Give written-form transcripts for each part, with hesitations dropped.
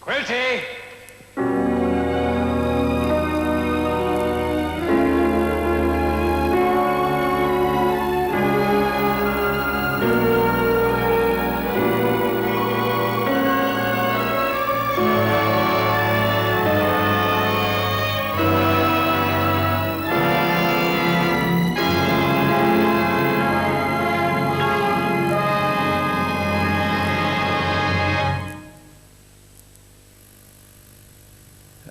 Quilty!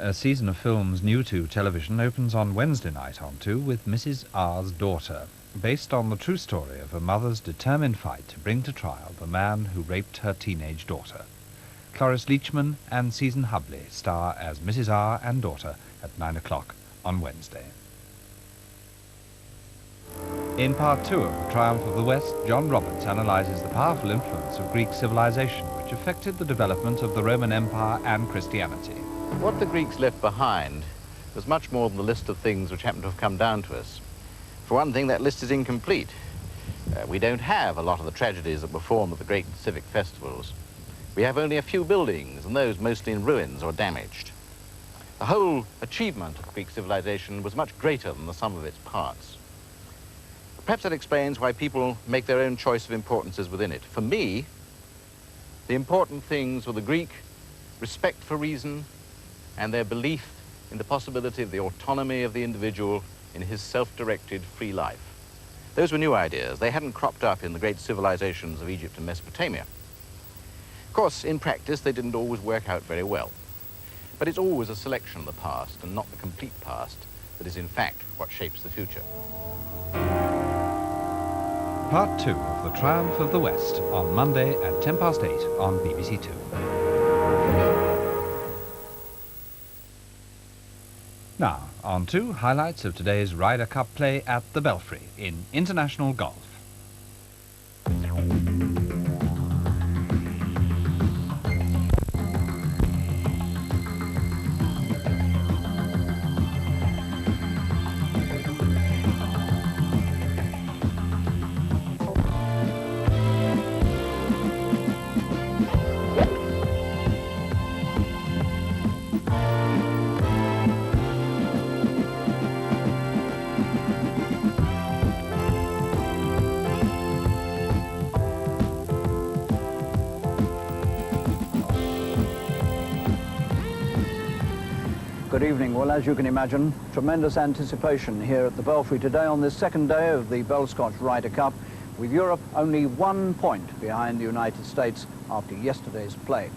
A season of films new to television opens on Wednesday night on 2 with Mrs. R's Daughter, based on the true story of a mother's determined fight to bring to trial the man who raped her teenage daughter. Cloris Leachman and Susan Hubley star as Mrs. R and daughter at 9 o'clock on Wednesday. In part 2 of The Triumph of the West, John Roberts analyses the powerful influence of Greek civilization which affected the development of the Roman Empire and Christianity. What the Greeks left behind was much more than the list of things which happen to have come down to us. For one thing, that list is incomplete. We don't have a lot of the tragedies that were formed at the great civic festivals. We have only a few buildings, and those mostly in ruins or damaged. The whole achievement of Greek civilization was much greater than the sum of its parts. Perhaps that explains why people make their own choice of importances within it. For me, the important things were the Greek respect for reason, and their belief in the possibility of the autonomy of the individual in his self-directed free life. Those were new ideas. They hadn't cropped up in the great civilizations of Egypt and Mesopotamia. Of course, in practice, they didn't always work out very well. But it's always a selection of the past, and not the complete past, that is in fact what shapes the future. Part 2 of The Triumph of the West on Monday at 8:10 on BBC2. Now, on to highlights of today's Ryder Cup play at the Belfry in international golf. Good evening. Well, as you can imagine, tremendous anticipation here at the Belfry today on this second day of the Bell-Scotch Ryder Cup, with Europe only 1 point behind the United States after yesterday's play.